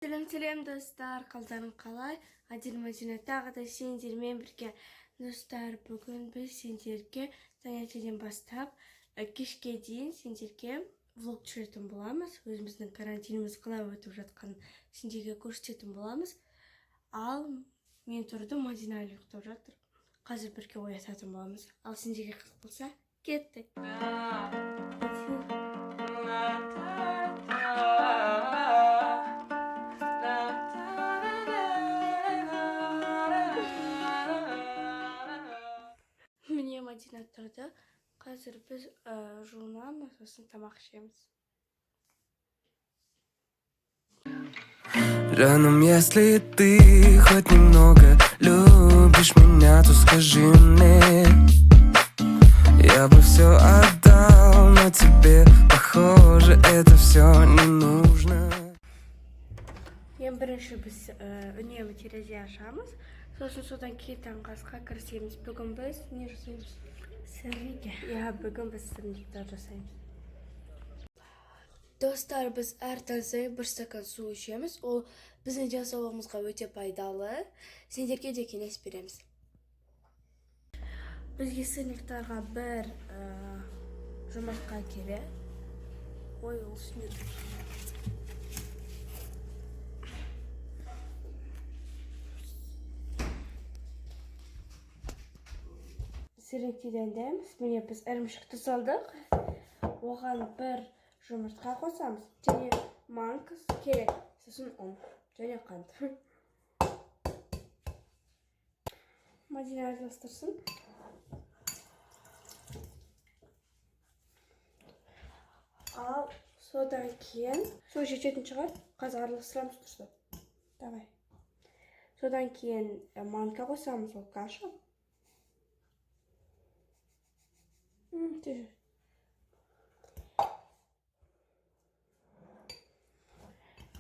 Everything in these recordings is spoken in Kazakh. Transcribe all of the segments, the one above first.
Сәлем достар, қалдарың қалай? Адил Мадина тағы да сендермен бірге. Достар, бүгін біз сендерге таңертеңнен бастап кешке дейін сендерге влог түсіретін боламыз. Өзіміздің карантиніміз қалай өтіп жатқанын сендерге көрсететін боламыз. Ал мен тұрдым, Мадина әлі ұйықтап жатыр. Қазір бірге оятатын боламыз. Ал сендерге қызық болса, кеттік. Міне Мадина тұрды. Қазір біз жуынамыз, сосын тамақ ішеміз. Жаным, если ты хоть немного любишь меня, то скажи мне. Я бы все отдал, но тебе, похоже, это все не нужно. Ең бірінші біз үнемі терезе ашамыз. Сосын содан кейін таңғы асқа кірісеміз. Бүгін біз не жасаймыз? Сырники. Я, бүгін біз сырниктер жасаймыз. Достар, біз әр таң сайын бір стакан су ішеміз. Ол біздің денсаулығымызға өте пайдалы. Сендерге де кеңес береміз. Бізге сырниктарға бір жұмыртқа керек. Ой, ол үстіне. Сырниктен дәміз. Міне біз ірімшікті салдық. Оған бір жұмыртқа қосамыз. Және манкс керек. Сосын ұн. Және қант. Мадина араластырсын. Ал содан кейін су жететін шығар. Қазір араластырамыз тұрса. Давай. Содан кейін манка қосамыз. Ол каша.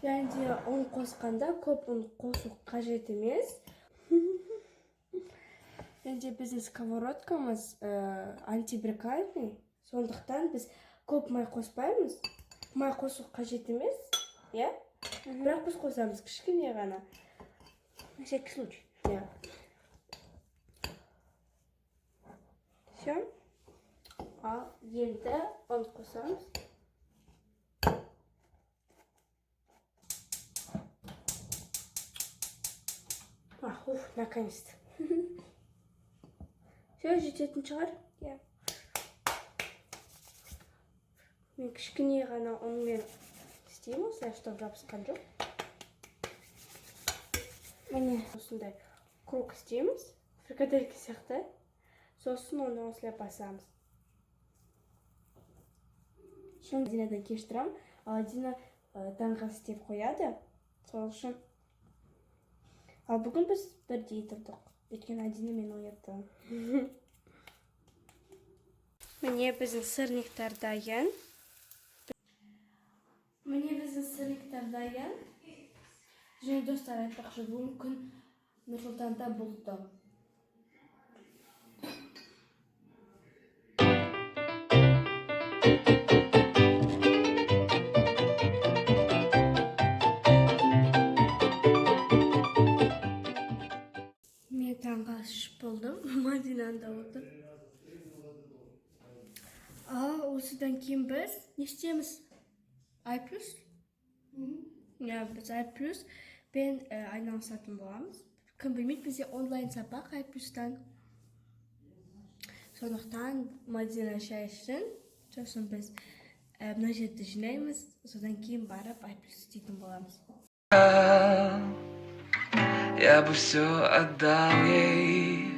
Яғни ұн қосқанда көп ұн қосу қажет емес. Яғни біздің сковородкамыз антибрикайтный. Сондықтан біз көп май қоспаймыз. Май қосу қажет емес. Бірақ біз қосамыз кішкене ғана. На всякий случай. Все. Ал енді ұн қосамыз. Наконец-то. Все, жететін шығар? Мен кішкене ғана ұнмен істеймін, осылай штоп жабысқан жоқ. Міне осындай круг істейміз. Фрикадельки сияқты. Сосын оны осылай басамыз. Шын Динадан кештірам. Ал Дина таңғы істеп қояды. Сол үшін. Ал бүгін біз бірдей тұрдық. Өйткені Дина мен оятты. Міне біздің сырниктер дайын. Және достар, айтпақшы, бүгін күн Нұр-Сұлтанда бұлтты. Мен таңғы ас ішіп болдым. Мадинанда отыр. Ал осыдан кейін біз не істейміз? I+? Біз I+ бен айналысатын боламыз. Кім білмейді, бізде онлайн сабақ I+тан. Сондықтан Мадина шай ішсін. Сосын біз мына жерді жинаймыз. Содан кейін барып I+ істейтін боламыз. Я бы все отдал ей.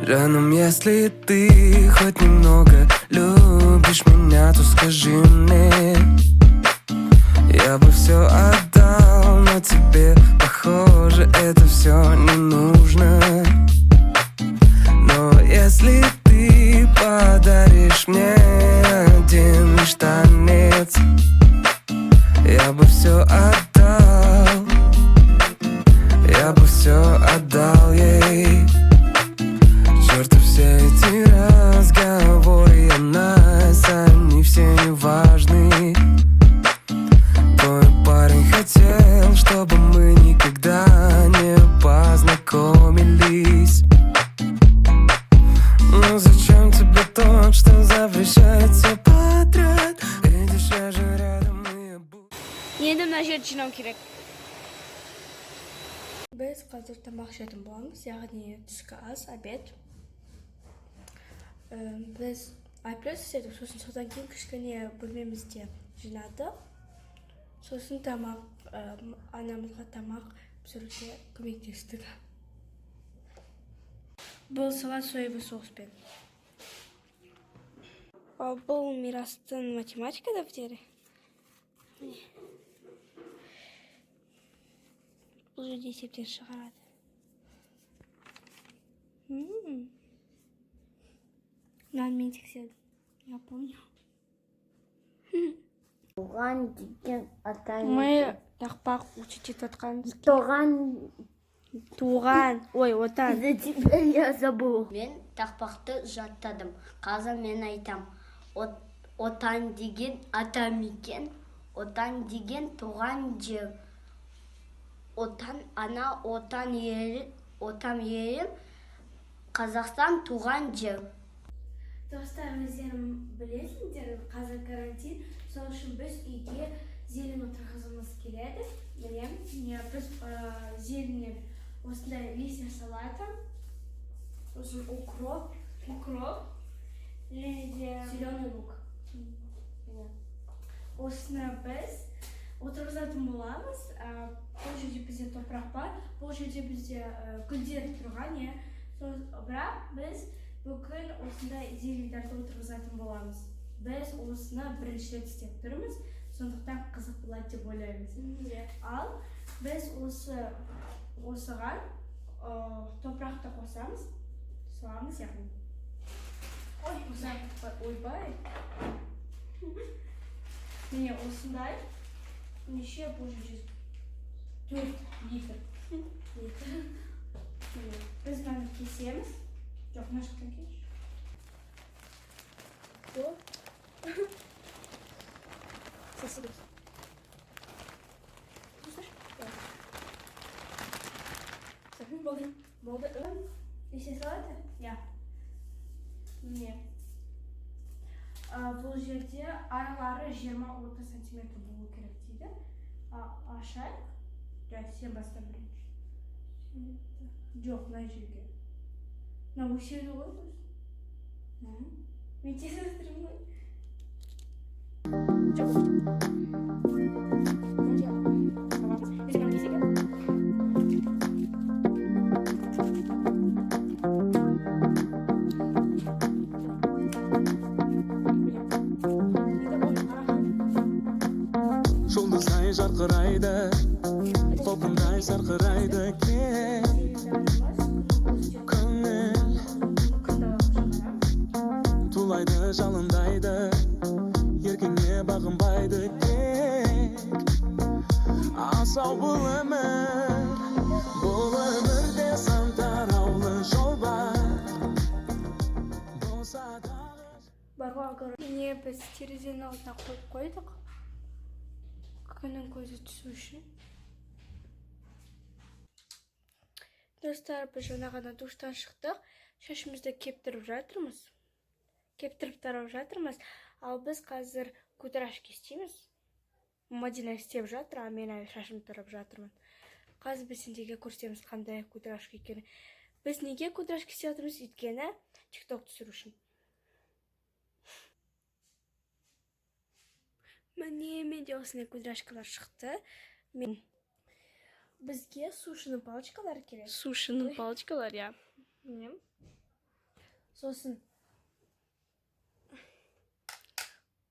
Жаным, если ты хоть немного любишь меня, то скажи мне. Я бы все отдал, но тебе, похоже, это все не нужно. Но если ты подаришь мне один лишь танец, я бы все отдал. Я бы все отдал ей. Чёрт, все эти разговоры о нас, они все не важны. Твой парень хотел жинау керек. Біз қазір тамақ жейтін боламыз, яғни түскі ас, обед. Біз айплюс істедік, сосын содан кейін кішкене бөлмемізде жинадық. Сосын тамақ, анамызға тамақ пісіруге көмектестік. Бұл салат соевый соуспен. Бұл Мирастың математика дәптері. Бұл жерде есептер шығарады. Мен тексердім. Я помню. Туған деген атаң. Мы тақпақ учить етатқанбыз. Туған. Ой, отан. Теперь я забыл. Мен тақпақты жаттадым. Қазір мен айтам. Отан деген ата мекен. Отан деген туған жер. Отан ана, отан ерім. Қазақстан туған жер. Достар, өздерің білесіңдер, қазір карантин, сол үшін біз үйге зелень отырғызымыз келеді. Міне, біз зеленнен осындай листья салата, сосын укроп, зеленый лук. Осыны біз отырғызатын боламыз. Бұл жерде бізде топырақ бар, бұл жерде бізде гүлдер тұрған, бірақ біз бүгін осындай зелендерді отырғызатын боламыз. Біз осыны бірінші рет істеп тұрмыз, сондықтан қызық болады деп ойлаймыз. Ал біз осыған топырақты қосамыз, саламыз яғни. Ойбай. Міне осындай неше бұл жерде 4 литр. Біз мені кесеміз. Жоқ, мына жақтан келші. Сесігіз. Болды. Есе салаты? Я. Міне. Бұл жерде аралары 20-30 сантиметр болу керек дейді. Ашайық. Сен бастан бірінші. Жоқ, мына жерге. На усилие ғой. Мен тез астырмын. Жұлдыздай жарқырайды, толқындай сарқырайды көңіл, тулайды жалындайды, еркіңе бағынбайды тек. Асау бұл өмірде сан тараулы жол бар. Барға огород. Міне біз терезенің алдына қойып қойдық. Күннің көзі түсу үшін. Достар, біз жаңа ғана душтан шықтық. Шашымызды кептіріп тарап жатырмыз. Ал біз қазір кудрашки істейміз. Мадина істеп жатыр, а мен әлі шашымды тарап жатырмын. Қазір біз сендерге көрсетеміз қандай кудрашки екенін. Біз неге кудрашки істеп жатырмыз? Өйткені TikTok түсіру үшін. Міне, менде осындай кудрашкалар шықты. Бізге сушының палочкалар керек. Сушының палочкалар, я. Сосын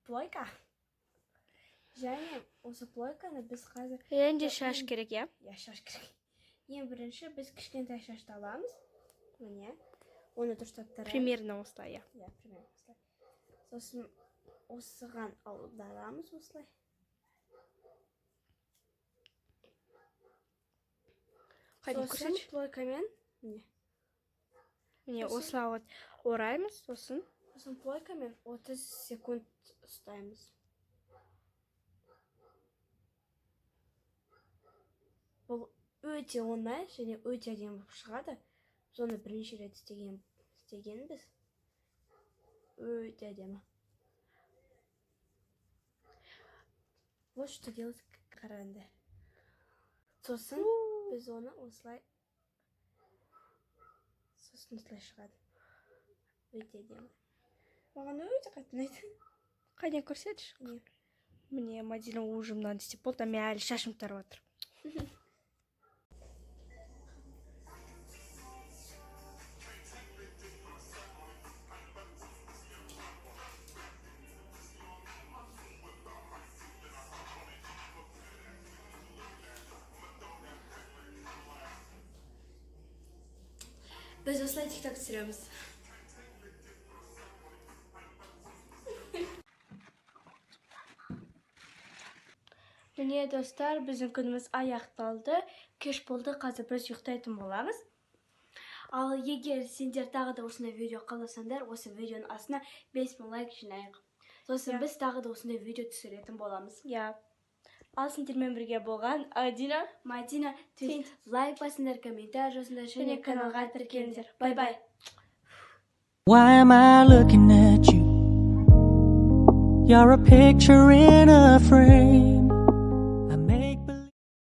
плойка. Және осы плойканы біз қазір... Енді шаш керек, я? Я, шаш керек. Ең бірінші біз кішкентай шашты аламыз. Міне. Оны дұрыстап тараймыз. Примерно осылай, я. Я, примерно осылай. Сосын осыған аударамыз осылай. Сосын плойкамен, міне осылай ораймыз, сосын плойкамен 30 секунд ұстаймыз. Бұл өте оңай және өте әдемі болып шығады. Соны бірінші рет істегенбіз. Өте әдемі. Вот что делать каранде. сосын біз оны осылай сосын осылай шығады. Өте әдемі. Маған өте қатты ұнайды. Қане көрсетші. Міне Мадина уже мынаны істеп болды, мен әлі шашым тарап жатыр. Біз осылай тикток түсіреміз. Міне достар, біздің күніміз аяқталды. Кеш болды, қазір біз ұйықтайтын боламыз. Ал егер сендер тағы да осындай видео қаласаңдар, осы видеоның астына 5000 лайк жинайық. Сосын біз тағы да осындай видео түсіретін боламыз. Ал сендермен бірге болған Мадина, лайк басыңдар, комментарий жазыңдар, және каналға тіркеліңдер. Бай-бай. Why am I looking at you? You're a picture in a frame.